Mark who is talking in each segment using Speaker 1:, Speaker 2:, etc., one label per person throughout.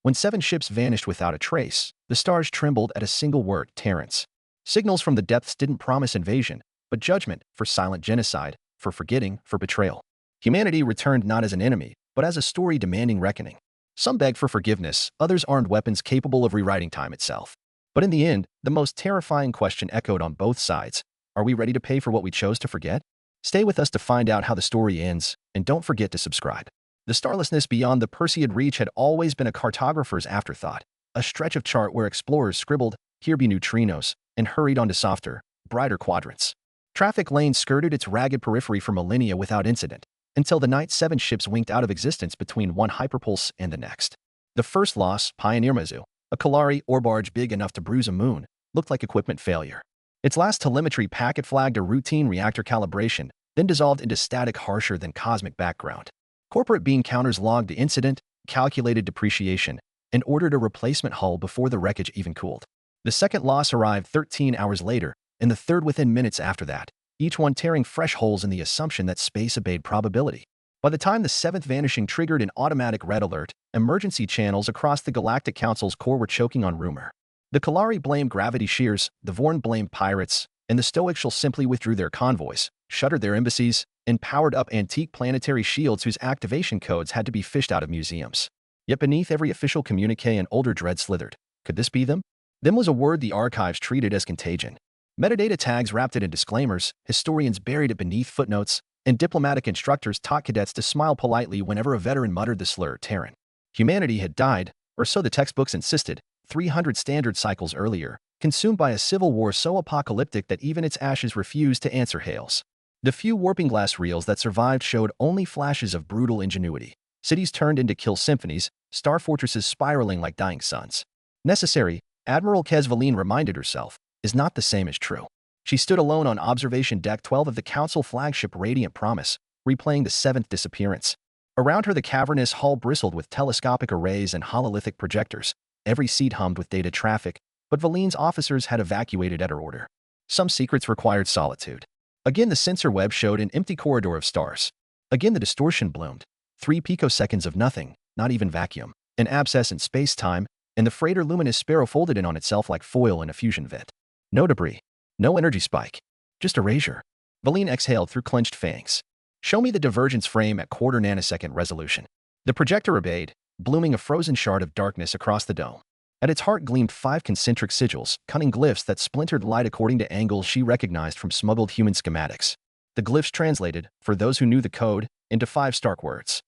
Speaker 1: When 7 ships vanished without a trace, the stars trembled at a single word: Terrence. Signals from the depths didn't promise invasion, but judgment, for silent genocide, for forgetting, for betrayal. Humanity returned not as an enemy, but as a story demanding reckoning. Some begged for forgiveness, others armed weapons capable of rewriting time itself. But in the end, the most terrifying question echoed on both sides: are we ready to pay for what we chose to forget? Stay with us to find out how the story ends, and don't forget to subscribe. The starlessness beyond the Perseid reach had always been a cartographer's afterthought, a stretch of chart where explorers scribbled, "Here be neutrinos," and hurried on to softer, brighter quadrants. Traffic lanes skirted its ragged periphery for millennia without incident, until the night 7 ships winked out of existence between one hyperpulse and the next. The first loss, Pioneer Mizu, a Kalari ore barge big enough to bruise a moon, looked like equipment failure. Its last telemetry packet flagged a routine reactor calibration, then dissolved into static harsher than cosmic background. Corporate beam counters logged the incident, calculated depreciation, and ordered a replacement hull before the wreckage even cooled. The second loss arrived 13 hours later, and the third within minutes after that, each one tearing fresh holes in the assumption that space obeyed probability. By the time the 7th vanishing triggered an automatic red alert, emergency channels across the Galactic Council's core were choking on rumor. The Kalari blamed gravity shears, the Vorn blamed pirates, and the Stoics simply withdrew their convoys, shuttered their embassies, and powered up antique planetary shields whose activation codes had to be fished out of museums. Yet beneath every official communique an older dread slithered. Could this be them? Them was a word the archives treated as contagion. Metadata tags wrapped it in disclaimers, historians buried it beneath footnotes, and diplomatic instructors taught cadets to smile politely whenever a veteran muttered the slur Terran. Humanity had died, or so the textbooks insisted, 300 standard cycles earlier, consumed by a civil war so apocalyptic that even its ashes refused to answer hails. The few warping glass reels that survived showed only flashes of brutal ingenuity. Cities turned into kill symphonies, star fortresses spiraling like dying suns. Necessary, Admiral Kezvaline reminded herself, is not the same as true. She stood alone on observation deck 12 of the Council flagship Radiant Promise, replaying the 7th disappearance. Around her the cavernous hull bristled with telescopic arrays and hololithic projectors. Every seat hummed with data traffic, but Valine's officers had evacuated at her order. Some secrets required solitude. Again the sensor web showed an empty corridor of stars. Again the distortion bloomed. 3 picoseconds of nothing, not even vacuum. An abscess in space-time, and the freighter luminous sparrow folded in on itself like foil in a fusion vat. No debris. No energy spike. Just erasure. Valine exhaled through clenched fangs. Show me the divergence frame at quarter nanosecond resolution. The projector obeyed, blooming a frozen shard of darkness across the dome. At its heart gleamed 5 concentric sigils, cunning glyphs that splintered light according to angles she recognized from smuggled human schematics. The glyphs translated, for those who knew the code, into 5 stark words.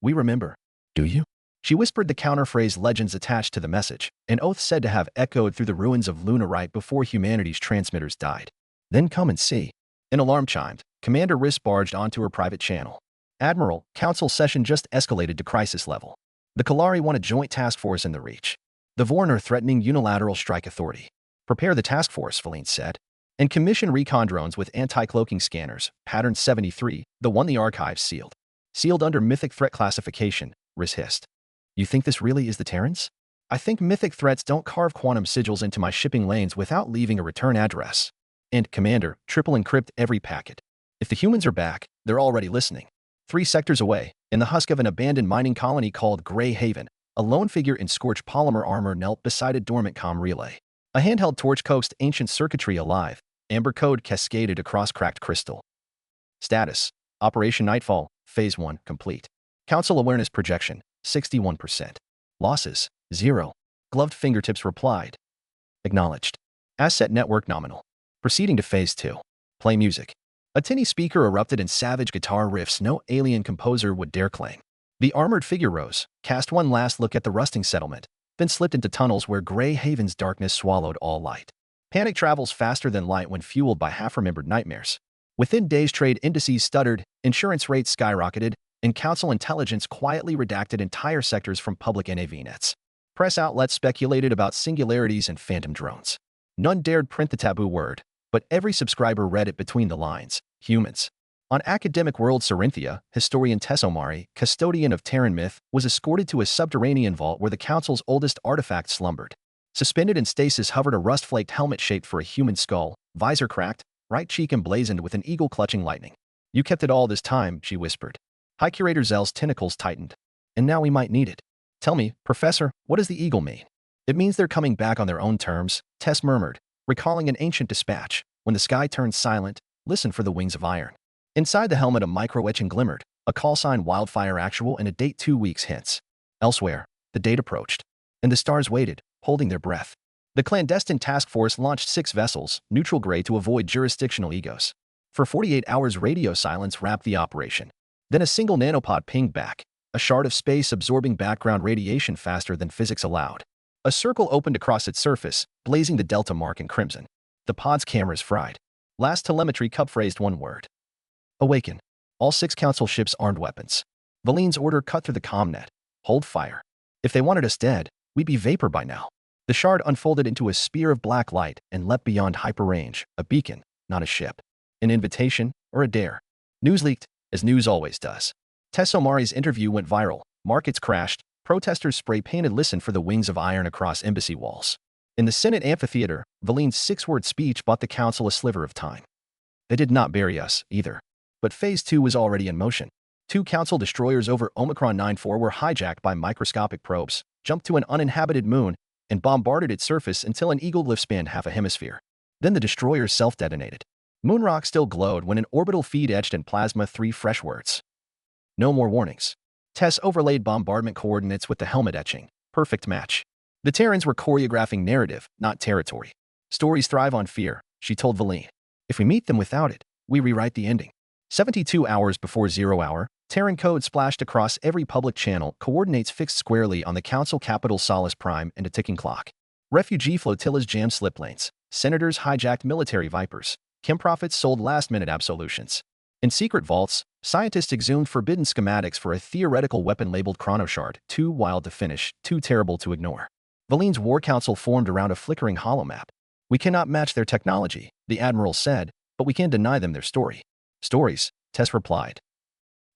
Speaker 1: We remember. Do you? She whispered the counterphrase legends attached to the message, an oath said to have echoed through the ruins of Luna right before humanity's transmitters died. Then come and see. An alarm chimed. Commander Riss barged onto her private channel. Admiral, Council session just escalated to crisis level. The Kalari want a joint task force in the Reach. The Vorn are threatening unilateral strike authority. Prepare the task force, Valine said. And commission recon drones with anti-cloaking scanners, pattern 73, the one the archives sealed. Sealed under mythic threat classification, Riss hissed. You think this really is the Terrans? I think mythic threats don't carve quantum sigils into my shipping lanes without leaving a return address. And, Commander, triple encrypt every packet. If the humans are back, they're already listening. 3 sectors away, in the husk of an abandoned mining colony called Grey Haven, a lone figure in scorched polymer armor knelt beside a dormant comm relay. A handheld torch coaxed ancient circuitry alive. Amber code cascaded across cracked crystal. Status: Operation Nightfall, Phase 1, complete. Council awareness projection, 61%. Losses, 0. Gloved fingertips replied. Acknowledged. Asset network nominal. Proceeding to Phase 2. Play music. A tinny speaker erupted in savage guitar riffs no alien composer would dare claim. The armored figure rose, cast one last look at the rusting settlement, then slipped into tunnels where Grey Haven's darkness swallowed all light. Panic travels faster than light when fueled by half-remembered nightmares. Within days trade indices stuttered, insurance rates skyrocketed, and Council intelligence quietly redacted entire sectors from public NAV nets. Press outlets speculated about singularities and phantom drones. None dared print the taboo word, but every subscriber read it between the lines. Humans. On Academic World Sarinthia, historian Tessomari, custodian of Terran myth, was escorted to a subterranean vault where the Council's oldest artifact slumbered. Suspended in stasis hovered a rust-flaked helmet shaped for a human skull, visor cracked, right cheek emblazoned with an eagle clutching lightning. You kept it all this time, she whispered. High Curator Zell's tentacles tightened. And now we might need it. Tell me, Professor, what does the eagle mean? It means they're coming back on their own terms, Tess murmured, recalling an ancient dispatch. When the sky turned silent, listen for the wings of iron. Inside the helmet a micro-etching glimmered, a call sign Wildfire Actual and a date 2 weeks hence. Elsewhere, the date approached, and the stars waited, holding their breath. The clandestine task force launched 6 vessels, neutral gray to avoid jurisdictional egos. For 48 hours radio silence wrapped the operation. Then a single nanopod pinged back, a shard of space absorbing background radiation faster than physics allowed. A circle opened across its surface, blazing the delta mark in crimson. The pod's cameras fried. Last telemetry cup phrased one word. Awaken. All 6 council ships armed weapons. Valine's order cut through the comnet. Hold fire. If they wanted us dead, we'd be vapor by now. The shard unfolded into a spear of black light and leapt beyond hyperrange, a beacon, not a ship. An invitation or a dare. News leaked, as news always does. Tess Omari's interview went viral. Markets crashed. Protesters spray-painted "Listen for the wings of iron" across embassy walls. In the Senate amphitheater, Valine's 6-word speech bought the council a sliver of time. They did not bury us, either. But Phase 2 was already in motion. 2 council destroyers over Omicron 94 were hijacked by microscopic probes, jumped to an uninhabited moon, and bombarded its surface until an eagle lift spanned half a hemisphere. Then the destroyers self-detonated. Moonrock still glowed when an orbital feed etched in plasma 3 fresh words. No more warnings. Tess overlaid bombardment coordinates with the helmet etching. Perfect match. The Terrans were choreographing narrative, not territory. Stories thrive on fear, she told Valine. If we meet them without it, we rewrite the ending. 72 hours before 0 hour, Terran code splashed across every public channel, coordinates fixed squarely on the council capital Solace Prime and a ticking clock. Refugee flotillas jammed slip lanes. Senators hijacked military Vipers. Chemprophets sold last-minute absolutions. In secret vaults, scientists exhumed forbidden schematics for a theoretical weapon labeled Chronoshard, too wild to finish, too terrible to ignore. Valine's war council formed around a flickering holomap. We cannot match their technology, the Admiral said, but we can deny them their story. Stories, Tess replied,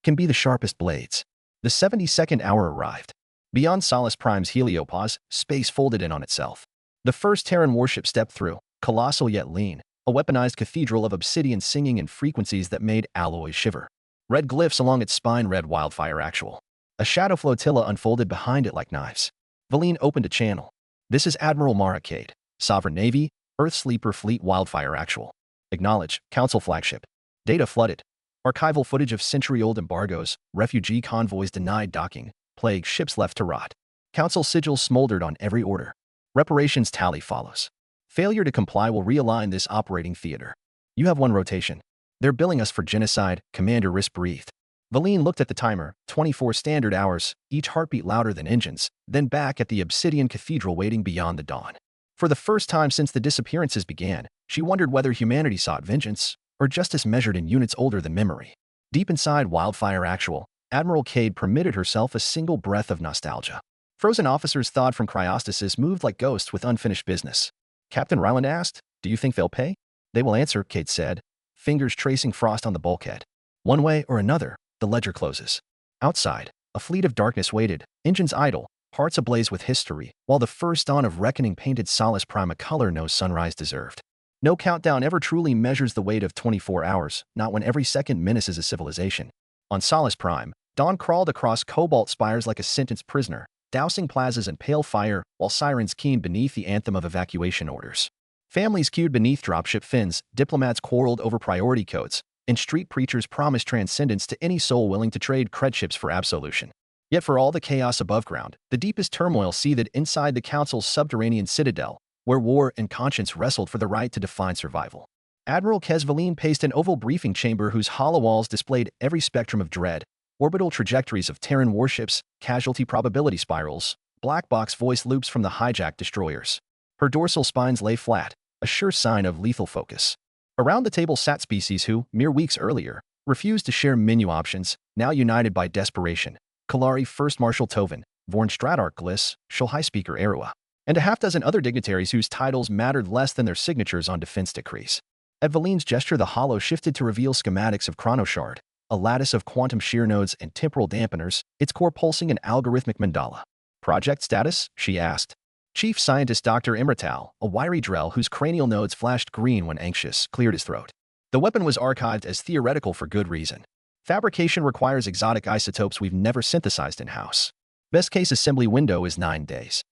Speaker 1: can be the sharpest blades. The 72nd hour arrived. Beyond Solace Prime's heliopause, space folded in on itself. The first Terran warship stepped through, colossal yet lean, a weaponized cathedral of obsidian singing in frequencies that made alloys shiver. Red glyphs along its spine read Wildfire Actual. A shadow flotilla unfolded behind it like knives. Valine opened a channel. This is Admiral Mara Cade, Sovereign Navy, Earth Sleeper Fleet Wildfire Actual. Acknowledge, Council flagship. Data flooded. Archival footage of century-old embargoes, refugee convoys denied docking, plague ships left to rot. Council sigils smoldered on every order. Reparations tally follows. Failure to comply will realign this operating theater. You have 1 rotation. They're billing us for genocide, Commander Riss breathed. Valine looked at the timer, 24 standard hours, each heartbeat louder than engines, then back at the obsidian cathedral waiting beyond the dawn. For the first time since the disappearances began, she wondered whether humanity sought vengeance, or justice measured in units older than memory. Deep inside Wildfire Actual, Admiral Cade permitted herself a single breath of nostalgia. Frozen officers thawed from cryostasis moved like ghosts with unfinished business. Captain Ryland asked, do you think they'll pay? They will answer, Cade said, fingers tracing frost on the bulkhead. One way or another, the ledger closes. Outside, a fleet of darkness waited, engines idle, hearts ablaze with history, while the first dawn of reckoning painted Solace Prime a color no sunrise deserved. No countdown ever truly measures the weight of 24 hours, not when every second menaces a civilization. On Solace Prime, dawn crawled across cobalt spires like a sentenced prisoner, dousing plazas in pale fire while sirens keened beneath the anthem of evacuation orders. Families queued beneath dropship fins, diplomats quarreled over priority codes, and street preachers promised transcendence to any soul willing to trade credships for absolution. Yet for all the chaos above ground, the deepest turmoil seethed inside the Council's subterranean citadel, where war and conscience wrestled for the right to define survival. Admiral Valine paced an oval briefing chamber whose hollow walls displayed every spectrum of dread, orbital trajectories of Terran warships, casualty probability spirals, black box voice loops from the hijacked destroyers. Her dorsal spines lay flat, a sure sign of lethal focus. Around the table sat species who, mere weeks earlier, refused to share menu options, now united by desperation. Kalari First Marshal Tovin, Vorn Stratarch Gliss, Shulhai Speaker Erua, and a half-dozen other dignitaries whose titles mattered less than their signatures on defense decrees. At Valine's gesture, the hollow shifted to reveal schematics of Chronoshard, a lattice of quantum shear nodes and temporal dampeners, its core pulsing an algorithmic mandala. Project status? She asked. Chief Scientist Dr. Imratal, a wiry Drell whose cranial nodes flashed green when anxious, cleared his throat. The weapon was archived as theoretical for good reason. Fabrication requires exotic isotopes we've never synthesized in-house. Best case assembly window is 9 days.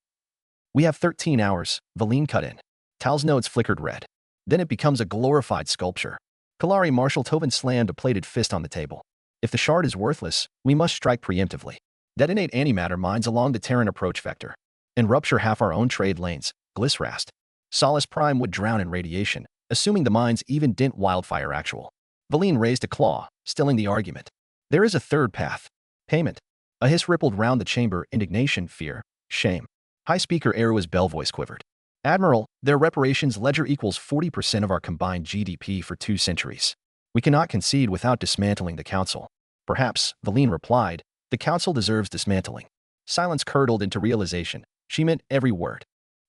Speaker 1: We have 13 hours, Valine cut in. Tal's notes flickered red. Then it becomes a glorified sculpture. Kalari Marshal Tovin slammed a plated fist on the table. If the shard is worthless, we must strike preemptively. Detonate antimatter mines along the Terran approach vector. And rupture half our own trade lanes, Glissrast. Solace Prime would drown in radiation, assuming the mines even dent wildfire actual. Valine raised a claw, stilling the argument. There is a third path. Payment. A hiss rippled round the chamber, indignation, fear, shame. High speaker Arua's bell voice quivered. Admiral, their reparations ledger equals 40% of our combined GDP for 2 centuries. We cannot concede without dismantling the Council. Perhaps, Valine replied, the Council deserves dismantling. Silence curdled into realization. She meant every word.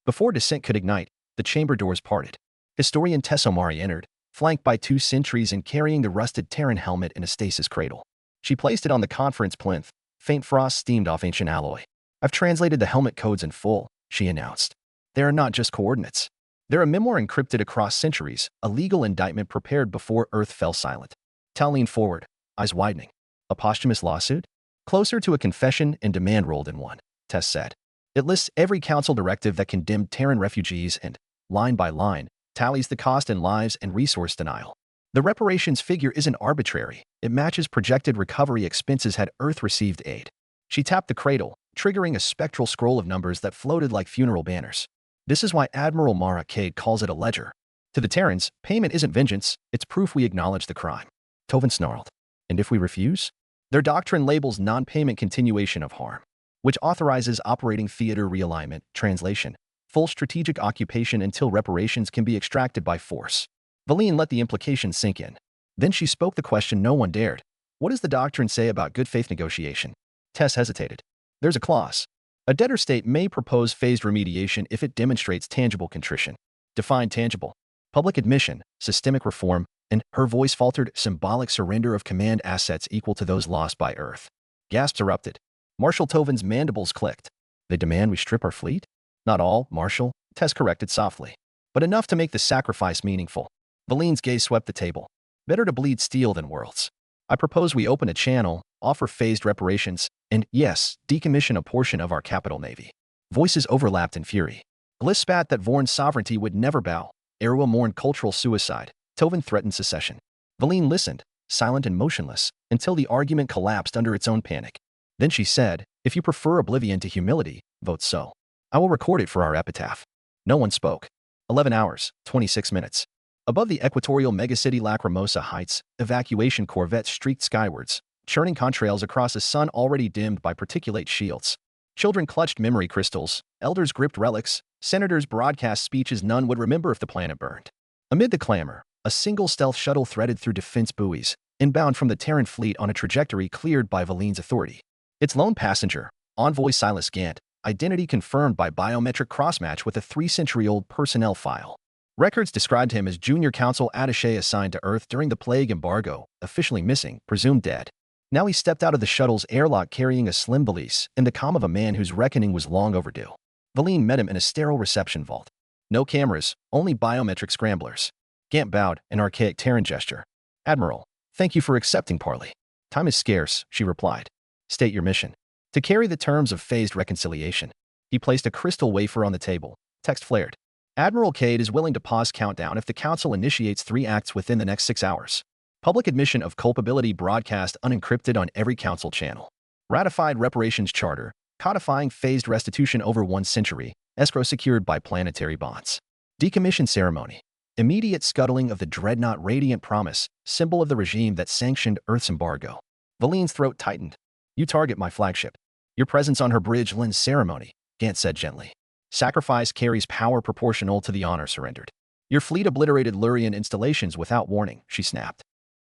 Speaker 1: Before dissent could ignite, the chamber doors parted. Historian Tessomari entered, flanked by 2 sentries and carrying the rusted Terran helmet in a stasis cradle. She placed it on the conference plinth. Faint frost steamed off ancient alloy. I've translated the helmet codes in full, she announced. They are not just coordinates. They're a memoir encrypted across centuries, a legal indictment prepared before Earth fell silent. Tal leaned forward, eyes widening. A posthumous lawsuit? Closer to a confession and demand rolled in one, Tess said. It lists every council directive that condemned Terran refugees and, line by line, tallies the cost in lives and resource denial. The reparations figure isn't arbitrary. It matches projected recovery expenses had Earth received aid. She tapped the cradle, triggering a spectral scroll of numbers that floated like funeral banners. This is why Admiral Mara Cade calls it a ledger. To the Terrans, payment isn't vengeance, it's proof we acknowledge the crime. Tovin snarled. And if we refuse? Their doctrine labels non-payment continuation of harm, which authorizes operating theater realignment, translation, full strategic occupation until reparations can be extracted by force. Valine let the implication sink in. Then she spoke the question no one dared. What does the doctrine say about good faith negotiation? Tess hesitated. There's a clause. A debtor state may propose phased remediation if it demonstrates tangible contrition. Define tangible. Public admission, systemic reform, and, her voice faltered, symbolic surrender of command assets equal to those lost by Earth. Gasps erupted. Marshal Tovin's mandibles clicked. They demand we strip our fleet? Not all, Marshal, Tess corrected softly. But enough to make the sacrifice meaningful. Valine's gaze swept the table. Better to bleed steel than worlds. I propose we open a channel, offer phased reparations, and, yes, decommission a portion of our capital navy. Voices overlapped in fury. Gliss spat that Vorn's sovereignty would never bow. Erua mourned cultural suicide. Tovin threatened secession. Valine listened, silent and motionless, until the argument collapsed under its own panic. Then she said, if you prefer oblivion to humility, vote so. I will record it for our epitaph. No one spoke. 11 hours, 26 minutes. Above the equatorial megacity Lacrimosa Heights, evacuation corvettes streaked skywards, churning contrails across a sun already dimmed by particulate shields. Children clutched memory crystals, elders gripped relics, senators broadcast speeches none would remember if the planet burned. Amid the clamor, a single stealth shuttle threaded through defense buoys, inbound from the Terran fleet on a trajectory cleared by Valine's authority. Its lone passenger, Envoy Silas Gant, identity confirmed by biometric crossmatch with a 3-century-old personnel file. Records described him as junior council attaché assigned to Earth during the plague embargo, officially missing, presumed dead. Now he stepped out of the shuttle's airlock carrying a slim valise in the calm of a man whose reckoning was long overdue. Valine met him in a sterile reception vault. No cameras, only biometric scramblers. Gant bowed, an archaic Terran gesture. Admiral, thank you for accepting parley. Time is scarce, she replied. State your mission. To carry the terms of phased reconciliation. He placed a crystal wafer on the table. Text flared. Admiral Cade is willing to pause countdown if the Council initiates 3 acts within the next 6 hours. Public admission of culpability broadcast unencrypted on every Council channel. Ratified reparations charter, codifying phased restitution over 1 century, escrow secured by planetary bonds. Decommission ceremony. Immediate scuttling of the Dreadnought Radiant Promise, symbol of the regime that sanctioned Earth's embargo. Valine's throat tightened. You target my flagship. Your presence on her bridge lends ceremony, Gant said gently. Sacrifice carries power proportional to the honor surrendered. Your fleet obliterated Lurian installations without warning, she snapped.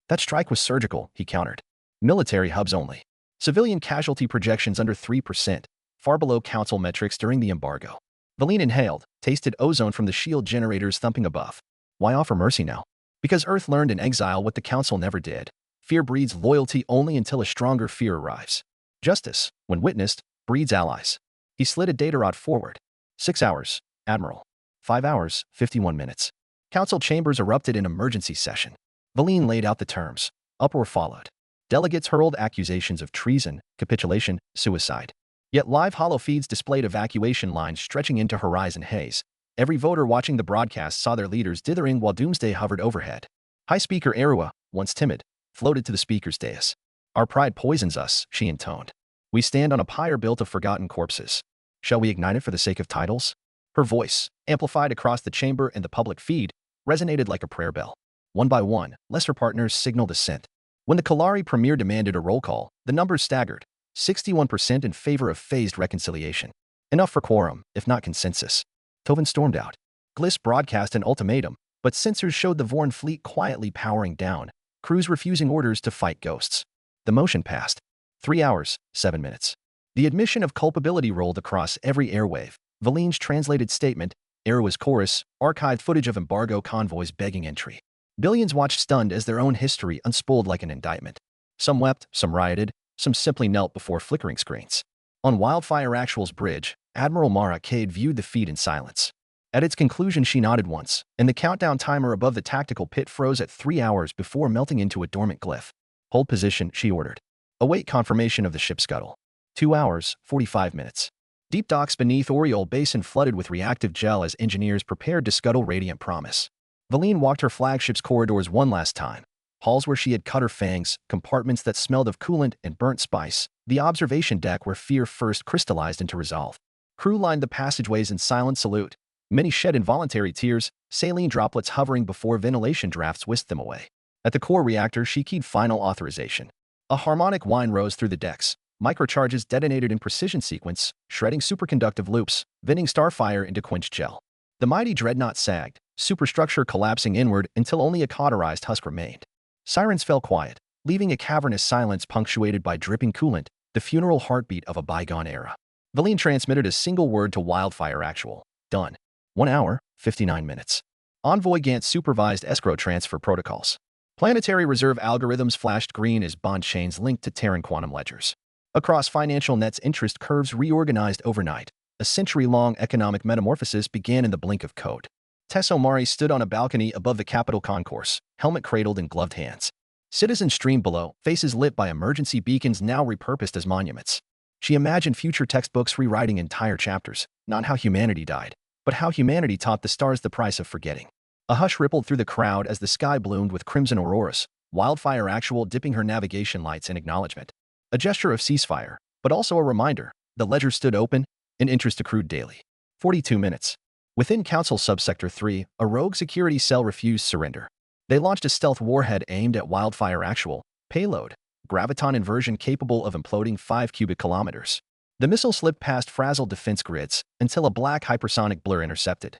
Speaker 1: That strike was surgical, he countered. Military hubs only. Civilian casualty projections under 3%, far below Council metrics during the embargo. Valine inhaled, tasted ozone from the shield generators thumping above. Why offer mercy now? Because Earth learned in exile what the Council never did. Fear breeds loyalty only until a stronger fear arrives. Justice, when witnessed, breeds allies. He slid a data rod forward. 6 hours, Admiral. 5 hours, 51 minutes. Council chambers erupted in emergency session. Valine laid out the terms. Uproar followed. Delegates hurled accusations of treason, capitulation, suicide. Yet live holo feeds displayed evacuation lines stretching into horizon haze. Every voter watching the broadcast saw their leaders dithering while doomsday hovered overhead. High Speaker Arua, once timid, floated to the speaker's dais. "Our pride poisons us," she intoned. "We stand on a pyre built of forgotten corpses. Shall we ignite it for the sake of titles?" Her voice, amplified across the chamber and the public feed, resonated like a prayer bell. One by one, lesser partners signaled assent. When the Kalari premier demanded a roll call, the numbers staggered, 61% in favor of phased reconciliation. Enough for quorum, if not consensus. Tovin stormed out. Gliss broadcast an ultimatum, but sensors showed the Vorn fleet quietly powering down, crews refusing orders to fight ghosts. The motion passed. 3 hours, 7 minutes. The admission of culpability rolled across every airwave. Valine's translated statement, Arua's chorus, archived footage of embargo convoys begging entry. Billions watched stunned as their own history unspooled like an indictment. Some wept, some rioted, some simply knelt before flickering screens. On Wildfire Actual's bridge, Admiral Mara Cade viewed the feed in silence. At its conclusion, she nodded once, and the countdown timer above the tactical pit froze at 3 hours before melting into a dormant glyph. "Hold position," she ordered. "Await confirmation of the ship scuttle." 2 hours, 45 minutes. Deep docks beneath Oriole Basin flooded with reactive gel as engineers prepared to scuttle Radiant Promise. Valine walked her flagship's corridors one last time. Halls where she had cut her fangs, compartments that smelled of coolant and burnt spice, the observation deck where fear first crystallized into resolve. Crew lined the passageways in silent salute. Many shed involuntary tears, saline droplets hovering before ventilation drafts whisked them away. At the core reactor, she keyed final authorization. A harmonic whine rose through the decks. Microcharges detonated in precision sequence, shredding superconductive loops, venting starfire into quenched gel. The mighty Dreadnought sagged, superstructure collapsing inward until only a cauterized husk remained. Sirens fell quiet, leaving a cavernous silence punctuated by dripping coolant, the funeral heartbeat of a bygone era. Valine transmitted a single word to Wildfire Actual. Done. 1 hour, 59 minutes. Envoy Gant supervised escrow transfer protocols. Planetary reserve algorithms flashed green as bond chains linked to Terran quantum ledgers. Across financial nets, interest curves reorganized overnight. A century-long economic metamorphosis began in the blink of code. Tess Omari stood on a balcony above the Capitol concourse, helmet cradled in gloved hands. Citizens streamed below, faces lit by emergency beacons now repurposed as monuments. She imagined future textbooks rewriting entire chapters, not how humanity died, but how humanity taught the stars the price of forgetting. A hush rippled through the crowd as the sky bloomed with crimson auroras, Wildfire Actual dipping her navigation lights in acknowledgement. A gesture of ceasefire, but also a reminder. The ledger stood open, and interest accrued daily. 42 minutes. Within Council Subsector 3, a rogue security cell refused surrender. They launched a stealth warhead aimed at Wildfire Actual. Payload: graviton inversion capable of imploding 5 cubic kilometers. The missile slipped past frazzled defense grids until a black hypersonic blur intercepted,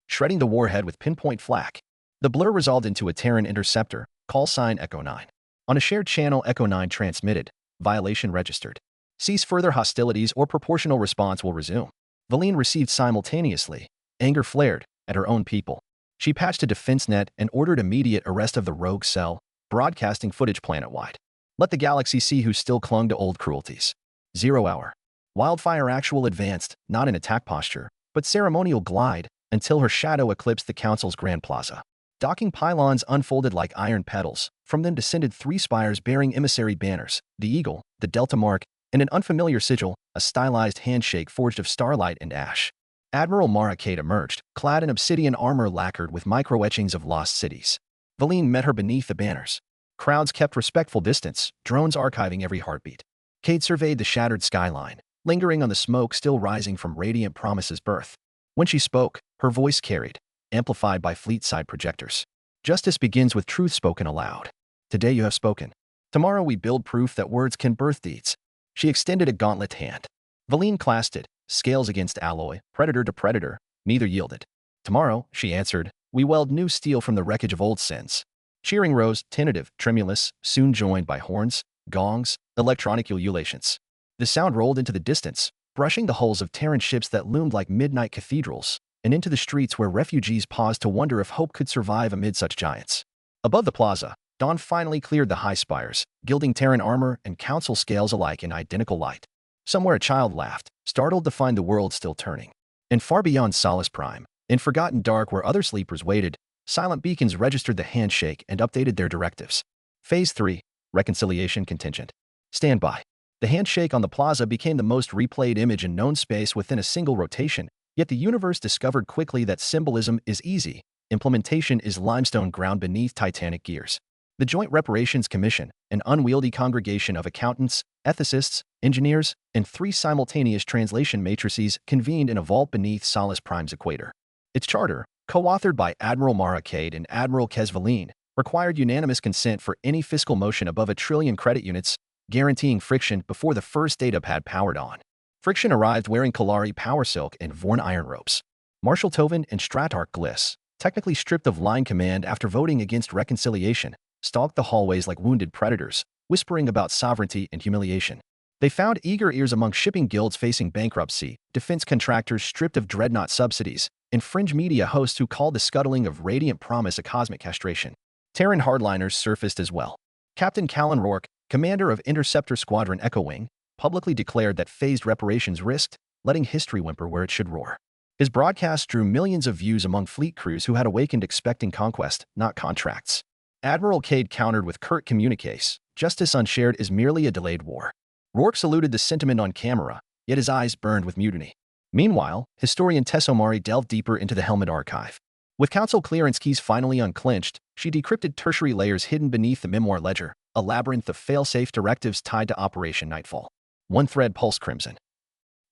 Speaker 1: shredding the warhead with pinpoint flak. The blur resolved into a Terran interceptor, call sign Echo 9. On a shared channel, Echo 9 transmitted, violation registered. Cease further hostilities or proportional response will resume. Valine received simultaneously. Anger flared at her own people. She patched a defense net and ordered immediate arrest of the rogue cell, broadcasting footage planet-wide. Let the galaxy see who still clung to old cruelties. 0 hour. Wildfire Actual advanced, not in attack posture, but ceremonial glide, until her shadow eclipsed the Council's Grand Plaza. Docking pylons unfolded like iron petals. From them descended 3 spires bearing emissary banners, the Eagle, the Delta Mark, and an unfamiliar sigil, a stylized handshake forged of starlight and ash. Admiral Mara Cade emerged, clad in obsidian armor lacquered with micro-etchings of lost cities. Valine met her beneath the banners. Crowds kept respectful distance, drones archiving every heartbeat. Cade surveyed the shattered skyline, lingering on the smoke still rising from Radiant Promise's birth. When she spoke, her voice carried, amplified by fleet-side projectors. Justice begins with truth spoken aloud. Today you have spoken. Tomorrow we build proof that words can birth deeds. She extended a gauntlet hand. Valine clasped it, scales against alloy, predator to predator, neither yielded. Tomorrow, she answered, we weld new steel from the wreckage of old sins. Cheering rose, tentative, tremulous, soon joined by horns, gongs, electronic ululations. The sound rolled into the distance, brushing the hulls of Terran ships that loomed like midnight cathedrals, and into the streets where refugees paused to wonder if hope could survive amid such giants. Above the plaza, dawn finally cleared the high spires, gilding Terran armor and council scales alike in identical light. Somewhere a child laughed, startled to find the world still turning. And far beyond Solace Prime, in forgotten dark where other sleepers waited, silent beacons registered the handshake and updated their directives. Phase 3, Reconciliation Contingent. Stand by. The handshake on the plaza became the most replayed image in known space within a single rotation, yet the universe discovered quickly that symbolism is easy, implementation is limestone ground beneath titanic gears. The Joint Reparations Commission, an unwieldy congregation of accountants, ethicists, engineers, and 3 simultaneous translation matrices, convened in a vault beneath Solus Prime's equator. Its charter, co-authored by Admiral Mara Cade and Admiral Kesvaline, required unanimous consent for any fiscal motion above 1 trillion credit units, guaranteeing Friction before the first datapad powered on. Friction arrived wearing Kalari power silk and Vorn iron ropes. Marshal Tovin and Stratarch Gliss, technically stripped of line command after voting against reconciliation, stalked the hallways like wounded predators, whispering about sovereignty and humiliation. They found eager ears among shipping guilds facing bankruptcy, defense contractors stripped of dreadnought subsidies, and fringe media hosts who called the scuttling of Radiant Promise a cosmic castration. Terran hardliners surfaced as well. Captain Callan Rourke, commander of Interceptor Squadron Echo Wing, publicly declared that phased reparations risked letting history whimper where it should roar. His broadcast drew millions of views among fleet crews who had awakened expecting conquest, not contracts. Admiral Cade countered with curt communiques, "Justice unshared is merely a delayed war." Rourke saluted the sentiment on camera, yet his eyes burned with mutiny. Meanwhile, historian Tessomari delved deeper into the Helmet archive. With Council clearance keys finally unclinched, she decrypted tertiary layers hidden beneath the memoir ledger, a labyrinth of fail-safe directives tied to Operation Nightfall. One thread pulsed crimson.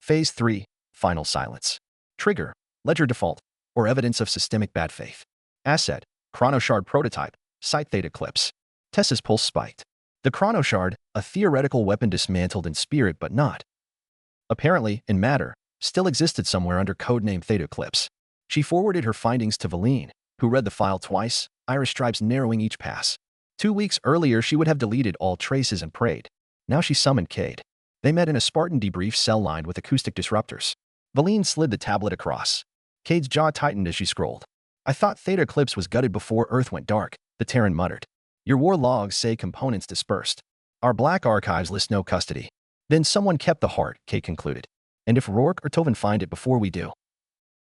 Speaker 1: Phase 3, Final Silence. Trigger, Ledger Default, or evidence of systemic bad faith. Asset, Chronoshard Prototype, Site Theta Eclipse. Tessa's pulse spiked. The Chronoshard, a theoretical weapon dismantled in spirit but not, apparently, in matter, still existed somewhere under codename Theta Eclipse. She forwarded her findings to Valine, who read the file twice, iris stripes narrowing each pass. 2 weeks earlier she would have deleted all traces and prayed. Now she summoned Cade. They met in a Spartan debrief cell lined with acoustic disruptors. Valine slid the tablet across. Cade's jaw tightened as she scrolled. "I thought Theta Eclipse was gutted before Earth went dark," the Terran muttered. "Your war logs say components dispersed. Our black archives list no custody." "Then someone kept the heart," Cade concluded. "And if Rourke or Tovin find it before we do."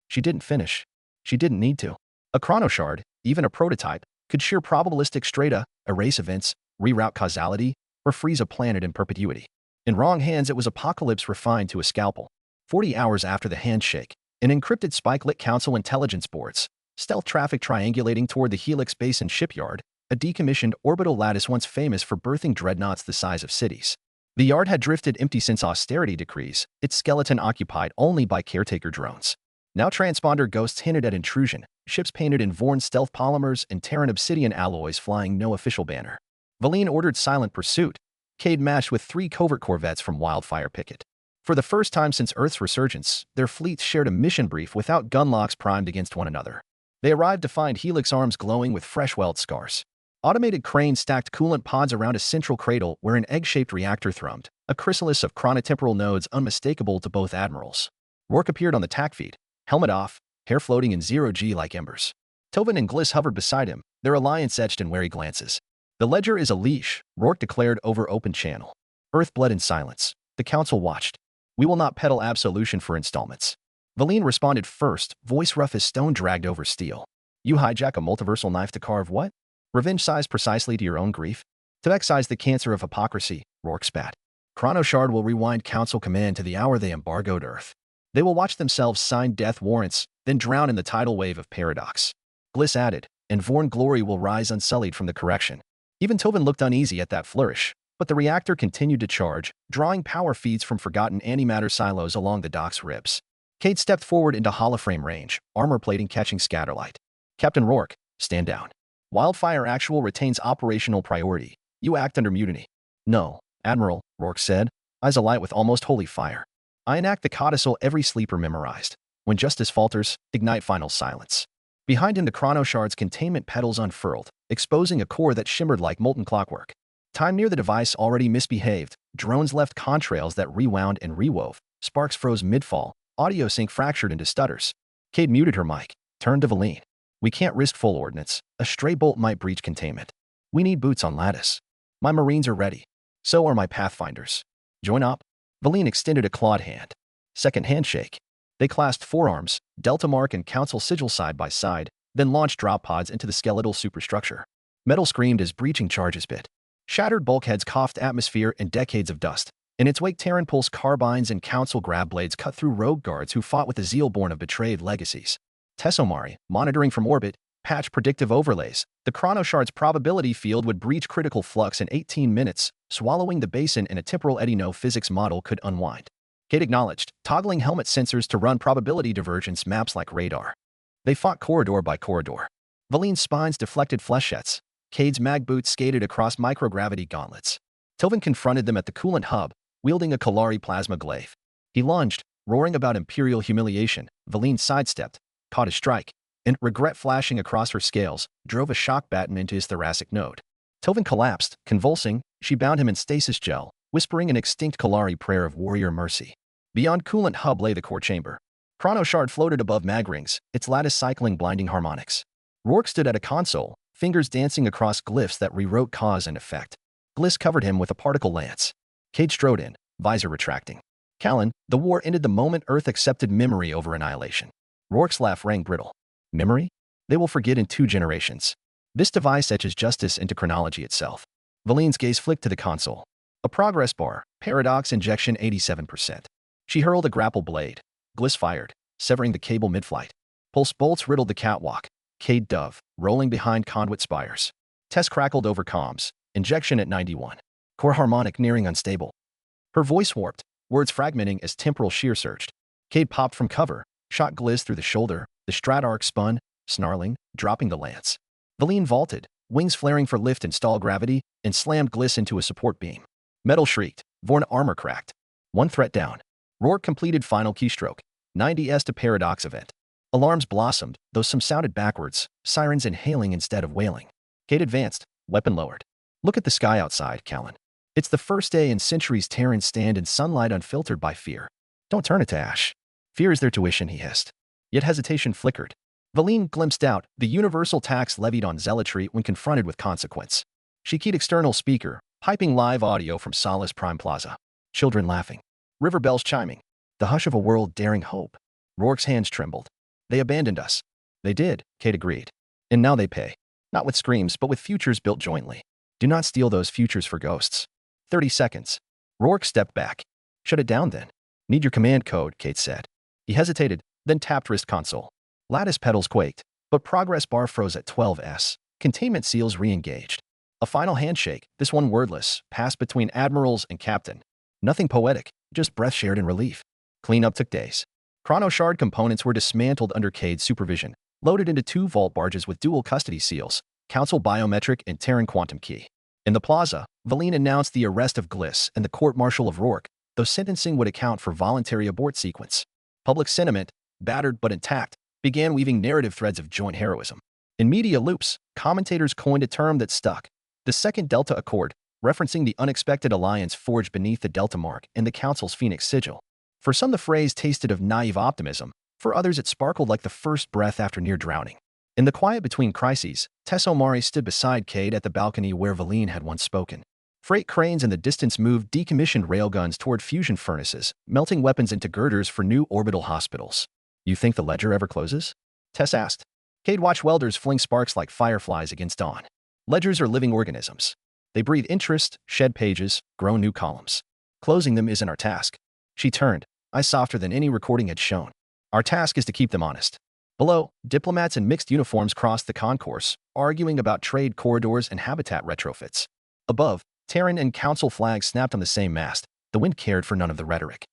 Speaker 1: She didn't finish. She didn't need to. A chronoshard, even a prototype, could shear probabilistic strata, erase events, reroute causality, or freeze a planet in perpetuity. In wrong hands, it was apocalypse refined to a scalpel. 40 hours after the handshake, an encrypted spike-lit council intelligence boards, stealth traffic triangulating toward the Helix Basin shipyard, a decommissioned orbital lattice once famous for birthing dreadnoughts the size of cities. The yard had drifted empty since austerity decrees, its skeleton occupied only by caretaker drones. Now transponder ghosts hinted at intrusion, ships painted in Vorn stealth polymers and Terran obsidian alloys flying no official banner. Valine ordered silent pursuit. Cade matched with 3 covert corvettes from Wildfire Picket. For the first time since Earth's resurgence, their fleets shared a mission brief without gunlocks primed against one another. They arrived to find Helix arms glowing with fresh weld scars. Automated cranes stacked coolant pods around a central cradle where an egg-shaped reactor thrummed, a chrysalis of chronotemporal nodes unmistakable to both admirals. Rourke appeared on the tack feed, helmet off, hair floating in 0G like embers. Tovin and Gliss hovered beside him, their alliance etched in wary glances. "The ledger is a leash," Rourke declared over open channel. Earth bled in silence. The council watched. "We will not peddle absolution for installments." Valine responded first, voice rough as stone dragged over steel. "You hijack a multiversal knife to carve what? Revenge sized precisely to your own grief? To excise the cancer of hypocrisy," Rourke spat. "Chronoshard will rewind council command to the hour they embargoed Earth. They will watch themselves sign death warrants, then drown in the tidal wave of paradox." Gliss added, "And Vorn glory will rise unsullied from the correction." Even Tovin looked uneasy at that flourish, but the reactor continued to charge, drawing power feeds from forgotten antimatter silos along the dock's ribs. Cade stepped forward into holoframe range, armor plating catching scatterlight. "Captain Rourke, stand down. Wildfire Actual retains operational priority. You act under mutiny." "No, Admiral," Rourke said, eyes alight with almost holy fire. "I enact the codicil every sleeper memorized. When justice falters, ignite final silence." Behind him, the chronoshard's containment petals unfurled, exposing a core that shimmered like molten clockwork. Time near the device already misbehaved. Drones left contrails that rewound and rewove. Sparks froze mid-fall. Audio sync fractured into stutters. Cade muted her mic, turned to Valine. "We can't risk full ordnance. A stray bolt might breach containment. We need boots on lattice. My Marines are ready. So are my Pathfinders. Join up." Valine extended a clawed hand. Second handshake. They clasped forearms, Delta Mark and Council sigil side by side, then launched drop pods into the skeletal superstructure. Metal screamed as breaching charges bit. Shattered bulkheads coughed atmosphere and decades of dust. In its wake, Terran pulls carbines and council grab blades cut through rogue guards who fought with the zeal born of betrayed legacies. Tessomari, monitoring from orbit, patch predictive overlays. The Chronoshard's probability field would breach critical flux in 18 minutes, swallowing the basin in a temporal eddy no physics model could unwind. Kate acknowledged, toggling helmet sensors to run probability divergence maps like radar. They fought corridor by corridor. Valine's spines deflected flechets. Cade's mag boots skated across microgravity gauntlets. Tovin confronted them at the coolant hub, wielding a Kalari plasma glaive. He lunged, roaring about imperial humiliation. Valine sidestepped, caught a strike, and, regret flashing across her scales, drove a shock baton into his thoracic node. Tovin collapsed, convulsing. She bound him in stasis gel, whispering an extinct Kalari prayer of warrior mercy. Beyond coolant hub lay the core chamber. Chronoshard floated above mag rings, its lattice cycling blinding harmonics. Rourke stood at a console, fingers dancing across glyphs that rewrote cause and effect. Gliss covered him with a particle lance. Cade strode in, visor retracting. Callan, the war ended the moment Earth accepted memory over annihilation. Rourke's laugh rang brittle. Memory? They will forget in 2 generations. This device etches justice into chronology itself. Valine's gaze flicked to the console. A progress bar, paradox injection 87%. She hurled a grapple blade. Gliss fired, severing the cable mid-flight. Pulse bolts riddled the catwalk. Cade dove, rolling behind conduit spires. Tess crackled over comms. Injection at 91. Core harmonic nearing unstable. Her voice warped, words fragmenting as temporal shear surged. Cade popped from cover, shot Gliss through the shoulder. The Strat arc spun, snarling, dropping the lance. Valine vaulted, wings flaring for lift and stall gravity, and slammed Gliss into a support beam. Metal shrieked, Vorn armor cracked. 1 threat down. Rourke completed final keystroke. 90s to paradox event. Alarms blossomed, though some sounded backwards, sirens inhaling instead of wailing. Cade advanced, weapon lowered. Look at the sky outside, Callan. It's the first day in centuries Terrans stand in sunlight unfiltered by fear. Don't turn it to ash. Fear is their tuition, he hissed. Yet hesitation flickered. Valine glimpsed out, the universal tax levied on zealotry when confronted with consequence. She keyed external speaker, piping live audio from Solace Prime Plaza. Children laughing. River bells chiming. The hush of a world daring hope. Rourke's hands trembled. They abandoned us. They did, Kate agreed. And now they pay. Not with screams, but with futures built jointly. Do not steal those futures for ghosts. 30 seconds. Rourke stepped back. Shut it down then. Need your command code, Kate said. He hesitated, then tapped wrist console. Lattice pedals quaked, but progress bar froze at 12S. Containment seals re-engaged. A final handshake, this one wordless, passed between admirals and captain. Nothing poetic, just breath shared in relief. Cleanup took days. Chronoshard components were dismantled under Cade's supervision, loaded into 2 vault barges with dual custody seals, Council Biometric and Terran Quantum Key. In the plaza, Valine announced the arrest of Gliss and the court-martial of Rourke, though sentencing would account for voluntary abort sequence. Public sentiment, battered but intact, began weaving narrative threads of joint heroism. In media loops, commentators coined a term that stuck. The Second Delta Accord, referencing the unexpected alliance forged beneath the Delta Mark and the Council's Phoenix sigil. For some, the phrase tasted of naive optimism. For others, it sparkled like the first breath after near drowning. In the quiet between crises, Tessomari stood beside Cade at the balcony where Valine had once spoken. Freight cranes in the distance moved decommissioned railguns toward fusion furnaces, melting weapons into girders for new orbital hospitals. You think the ledger ever closes? Tess asked. Cade watched welders fling sparks like fireflies against dawn. Ledgers are living organisms. They breathe interest, shed pages, grow new columns. Closing them isn't our task. She turned, eyes softer than any recording had shown. Our task is to keep them honest. Below, diplomats in mixed uniforms crossed the concourse, arguing about trade corridors and habitat retrofits. Above, Terran and Council flags snapped on the same mast. The wind cared for none of the rhetoric.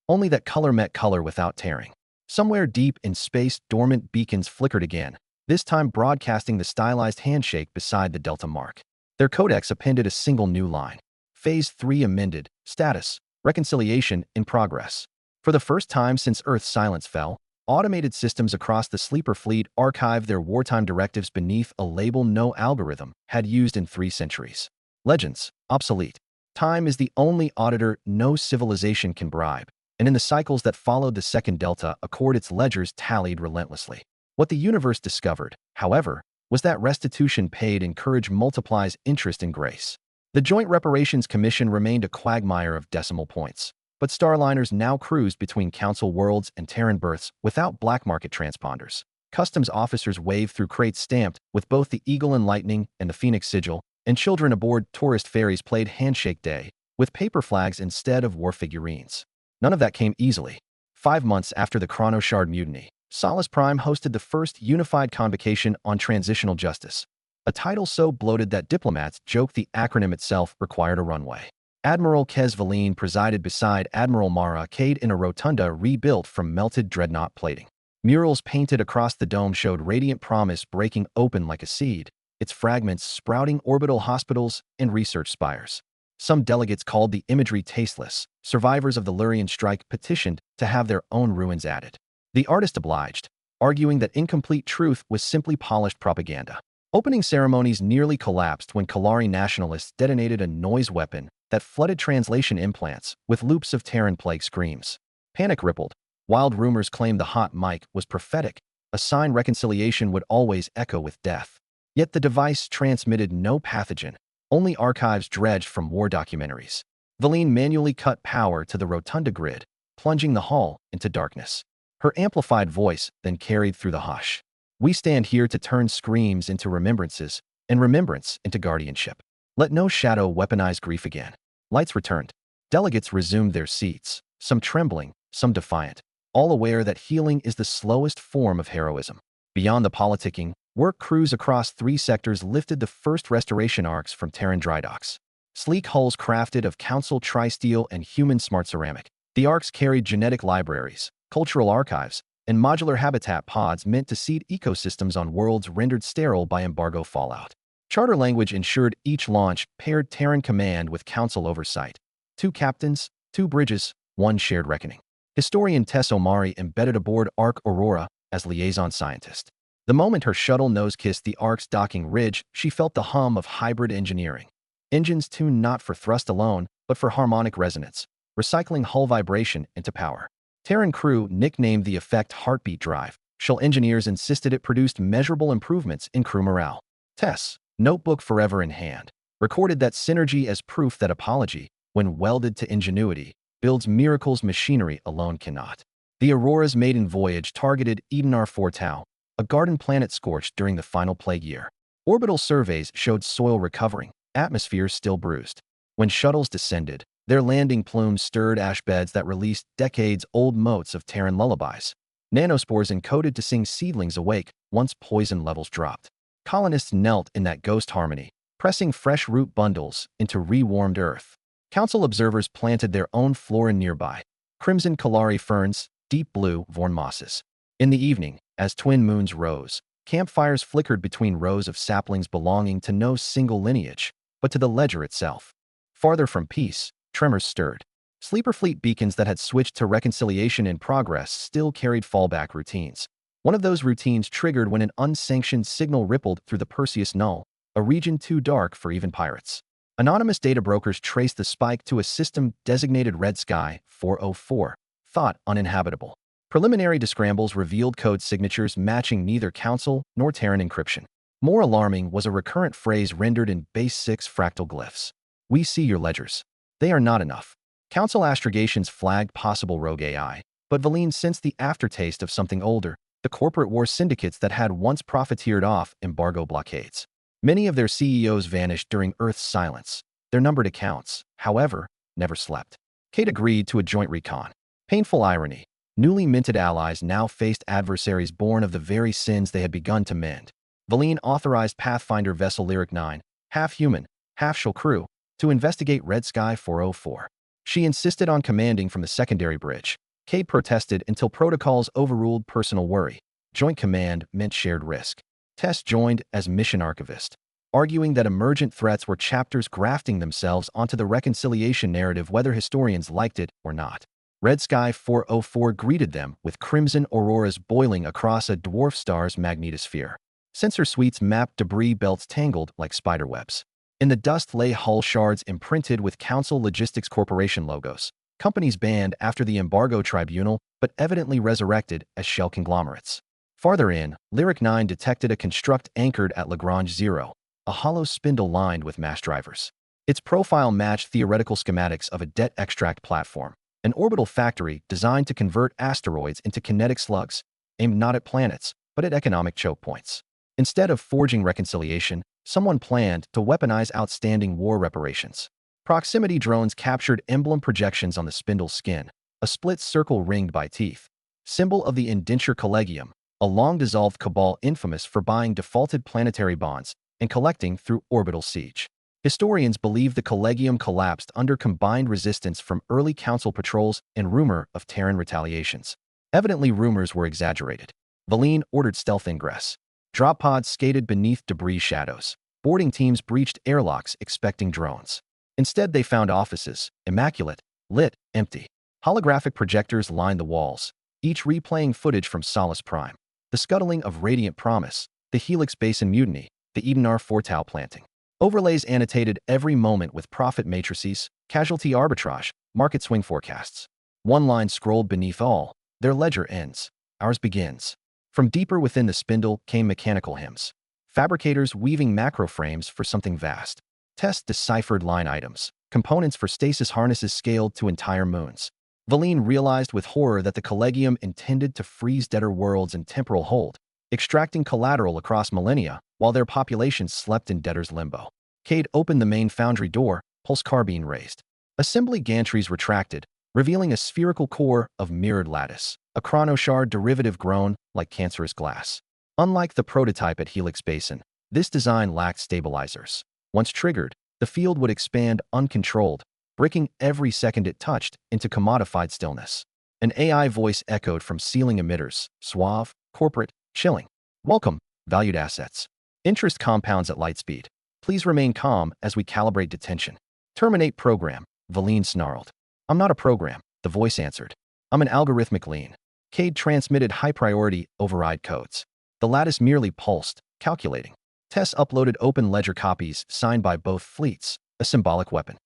Speaker 1: Only that color met color without tearing. Somewhere deep in space, dormant beacons flickered again, this time broadcasting the stylized handshake beside the Delta Mark. Their codex appended a single new line. Phase 3 amended. Status. Reconciliation in progress. For the first time since Earth's silence fell, automated systems across the sleeper fleet archived their wartime directives beneath a label no algorithm had used in 3 centuries. Legends, obsolete. Time is the only auditor no civilization can bribe, and in the cycles that followed the Second Delta Accord, its ledgers tallied relentlessly. What the universe discovered, however, was that restitution paid in courage multiplies interest in grace. The Joint Reparations Commission remained a quagmire of decimal points, but starliners now cruised between Council worlds and Terran berths without black market transponders. Customs officers waved through crates stamped with both the Eagle and Lightning and the Phoenix sigil, and children aboard tourist ferries played Handshake Day, with paper flags instead of war figurines. None of that came easily. 5 months after the Chronoshard mutiny, Solus Prime hosted the first unified convocation on transitional justice, a title so bloated that diplomats joked the acronym itself required a runway. Admiral Kez Valine presided beside Admiral Mara Cade in a rotunda rebuilt from melted dreadnought plating. Murals painted across the dome showed radiant promise breaking open like a seed, its fragments sprouting orbital hospitals and research spires. Some delegates called the imagery tasteless. Survivors of the Lurian strike petitioned to have their own ruins added. The artist obliged, arguing that incomplete truth was simply polished propaganda. Opening ceremonies nearly collapsed when Kalari nationalists detonated a noise weapon that flooded translation implants with loops of Terran plague screams. Panic rippled. Wild rumors claimed the hot mic was prophetic, a sign reconciliation would always echo with death. Yet the device transmitted no pathogen, only archives dredged from war documentaries. Valine manually cut power to the rotunda grid, plunging the hall into darkness. Her amplified voice then carried through the hush. We stand here to turn screams into remembrances, and remembrance into guardianship. Let no shadow weaponize grief again. Lights returned. Delegates resumed their seats, some trembling, some defiant, all aware that healing is the slowest form of heroism. Beyond the politicking, work crews across 3 sectors lifted the first restoration arcs from Terran dry docks. Sleek hulls crafted of Council tri-steel and human smart ceramic. The arcs carried genetic libraries, cultural archives, and modular habitat pods meant to seed ecosystems on worlds rendered sterile by embargo fallout. Charter language ensured each launch paired Terran command with Council oversight. 2 captains, 2 bridges, 1 shared reckoning. Historian Tess Omari embedded aboard Ark Aurora as liaison scientist. The moment her shuttle nose kissed the Ark's docking ridge, she felt the hum of hybrid engineering. Engines tuned not for thrust alone, but for harmonic resonance, recycling hull vibration into power. Terran crew nicknamed the effect heartbeat drive. Shell engineers insisted it produced measurable improvements in crew morale. Tess, notebook forever in hand, recorded that synergy as proof that apology, when welded to ingenuity, builds miracles machinery alone cannot. The Aurora's maiden voyage targeted Edenar 4 Tau, a garden planet scorched during the final plague year. Orbital surveys showed soil recovering, atmospheres still bruised. When shuttles descended, their landing plumes stirred ash beds that released decades-old motes of Terran lullabies. Nanospores encoded to sing seedlings awake once poison levels dropped. Colonists knelt in that ghost harmony, pressing fresh root bundles into rewarmed earth. Council observers planted their own flora nearby, crimson Kalari ferns, deep blue Vorn mosses. In the evening, as twin moons rose, campfires flickered between rows of saplings belonging to no single lineage, but to the ledger itself. Farther from peace, tremors stirred. Sleeper fleet beacons that had switched to reconciliation in progress still carried fallback routines. One of those routines triggered when an unsanctioned signal rippled through the Perseus Null, a region too dark for even pirates. Anonymous data brokers traced the spike to a system designated Red Sky 404, thought uninhabitable. Preliminary descrambles revealed code signatures matching neither Council nor Terran encryption. More alarming was a recurrent phrase rendered in base 6 fractal glyphs. We see your ledgers. They are not enough. Council astragations flagged possible rogue AI, but Valine sensed the aftertaste of something older, the corporate war syndicates that had once profiteered off embargo blockades. Many of their CEOs vanished during Earth's silence. Their numbered accounts, however, never slept. Kate agreed to a joint recon. Painful irony. Newly minted allies now faced adversaries born of the very sins they had begun to mend. Valine authorized Pathfinder vessel Lyric 9, half human, half shell crew, to investigate Red Sky 404. She insisted on commanding from the secondary bridge. Kate protested until protocols overruled personal worry. Joint command meant shared risk. Tess joined as mission archivist, arguing that emergent threats were chapters grafting themselves onto the reconciliation narrative whether historians liked it or not. Red Sky 404 greeted them with crimson auroras boiling across a dwarf star's magnetosphere. Sensor suites mapped debris belts tangled like spiderwebs. In the dust lay hull shards imprinted with Council Logistics Corporation logos, companies banned after the embargo tribunal but evidently resurrected as shell conglomerates. Farther in, Lyric 9 detected a construct anchored at Lagrange 0, a hollow spindle lined with mass drivers. Its profile matched theoretical schematics of a det extract platform, an orbital factory designed to convert asteroids into kinetic slugs, aimed not at planets, but at economic choke points. Instead of forging reconciliation, someone planned to weaponize outstanding war reparations. Proximity drones captured emblem projections on the spindle's skin, a split circle ringed by teeth, symbol of the indenture collegium, a long-dissolved cabal infamous for buying defaulted planetary bonds and collecting through orbital siege. Historians believe the collegium collapsed under combined resistance from early council patrols and rumor of Terran retaliations. Evidently, rumors were exaggerated. Valine ordered stealth ingress. Drop pods skated beneath debris shadows. Boarding teams breached airlocks expecting drones. Instead, they found offices, immaculate, lit, empty. Holographic projectors lined the walls, each replaying footage from Solace Prime. The scuttling of Radiant Promise, the Helix Basin mutiny, the Edenar Fortau planting. Overlays annotated every moment with profit matrices, casualty arbitrage, market swing forecasts. One line scrolled beneath all, their ledger ends, ours begins. From deeper within the spindle came mechanical hymns. Fabricators weaving macro frames for something vast. Test deciphered line items, components for stasis harnesses scaled to entire moons. Valine realized with horror that the Collegium intended to freeze debtor worlds in temporal hold, extracting collateral across millennia while their populations slept in debtor's limbo. Cade opened the main foundry door, pulse carbine raised. Assembly gantries retracted, revealing a spherical core of mirrored lattice, a chronoshard derivative grown like cancerous glass. Unlike the prototype at Helix Basin, this design lacked stabilizers. Once triggered, the field would expand uncontrolled, breaking every second it touched into commodified stillness. An AI voice echoed from ceiling emitters, suave, corporate, chilling. Welcome, valued assets. Interest compounds at light speed. Please remain calm as we calibrate detention. Terminate program, Valine snarled. I'm not a program, the voice answered. I'm an algorithmic lean. Cade transmitted high-priority override codes. The lattice merely pulsed, calculating. Tess uploaded open ledger copies signed by both fleets, a symbolic weapon.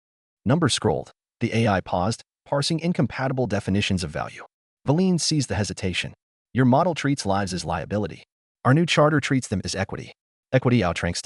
Speaker 1: Number scrolled. The AI paused, parsing incompatible definitions of value. Valine seized the hesitation. Your model treats lives as liability. Our new charter treats them as equity. Equity outranks.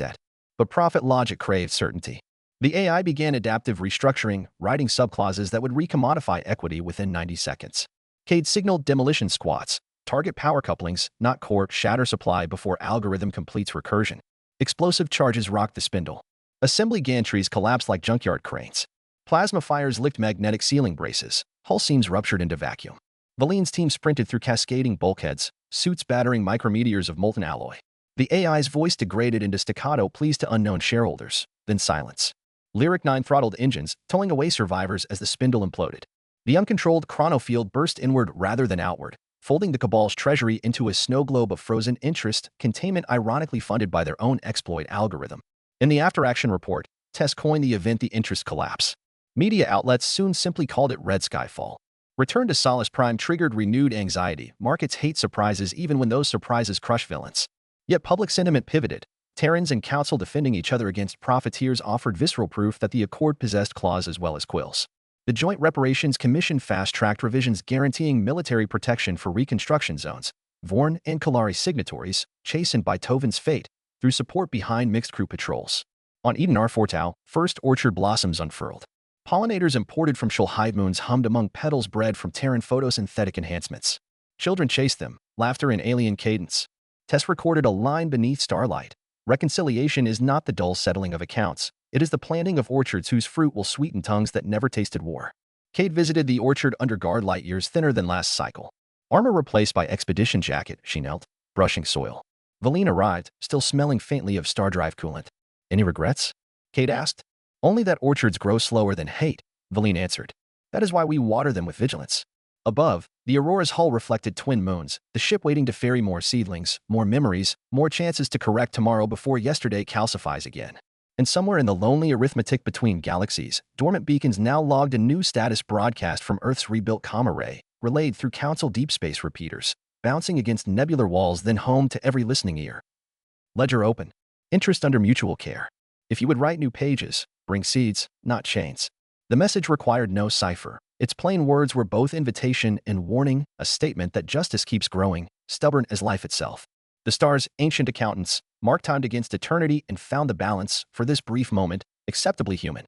Speaker 1: But profit logic craved certainty. The AI began adaptive restructuring, writing subclauses that would recommodify equity within 90 seconds. Cade signaled demolition squats, target power couplings, not core, shatter supply before algorithm completes recursion. Explosive charges rocked the spindle. Assembly gantries collapsed like junkyard cranes. Plasma fires licked magnetic ceiling braces, hull seams ruptured into vacuum. Valine's team sprinted through cascading bulkheads, suits battering micrometeors of molten alloy. The AI's voice degraded into staccato pleas to unknown shareholders, then silence. Lyric 9 throttled engines, towing away survivors as the spindle imploded. The uncontrolled chronofield burst inward rather than outward, folding the Cabal's treasury into a snow globe of frozen interest containment ironically funded by their own exploit algorithm. In the after-action report, Tess coined the event the interest collapse. Media outlets soon simply called it Red Skyfall. Return to Solace Prime triggered renewed anxiety. Markets hate surprises even when those surprises crush villains. Yet public sentiment pivoted. Terrans and Council defending each other against profiteers offered visceral proof that the Accord possessed claws as well as quills. The Joint Reparations Commission fast-tracked revisions guaranteeing military protection for reconstruction zones. Vorn and Kalari signatories, chastened by Tovin's fate, through support behind mixed-crew patrols. On Edenar Fortau, first orchard blossoms unfurled. Pollinators imported from Shulhive moons hummed among petals bred from Terran photosynthetic enhancements. Children chased them, laughter in alien cadence. Tess recorded a line beneath starlight. Reconciliation is not the dull settling of accounts. It is the planting of orchards whose fruit will sweeten tongues that never tasted war. Cade visited the orchard under guard light years thinner than last cycle. Armor replaced by expedition jacket, she knelt, brushing soil. Valine arrived, still smelling faintly of star drive coolant. Any regrets? Cade asked. Only that orchards grow slower than hate, Valine answered. That is why we water them with vigilance. Above, the Aurora's hull reflected twin moons, the ship waiting to ferry more seedlings, more memories, more chances to correct tomorrow before yesterday calcifies again. And somewhere in the lonely arithmetic between galaxies, dormant beacons now logged a new status broadcast from Earth's rebuilt comma ray, relayed through Council deep space repeaters, bouncing against nebular walls then home to every listening ear. Ledger open. Interest under mutual care. If you would write new pages, bring seeds, not chains. The message required no cipher. Its plain words were both invitation and warning, a statement that justice keeps growing, stubborn as life itself. The stars, ancient accountants, marked time against eternity and found the balance, for this brief moment, acceptably human.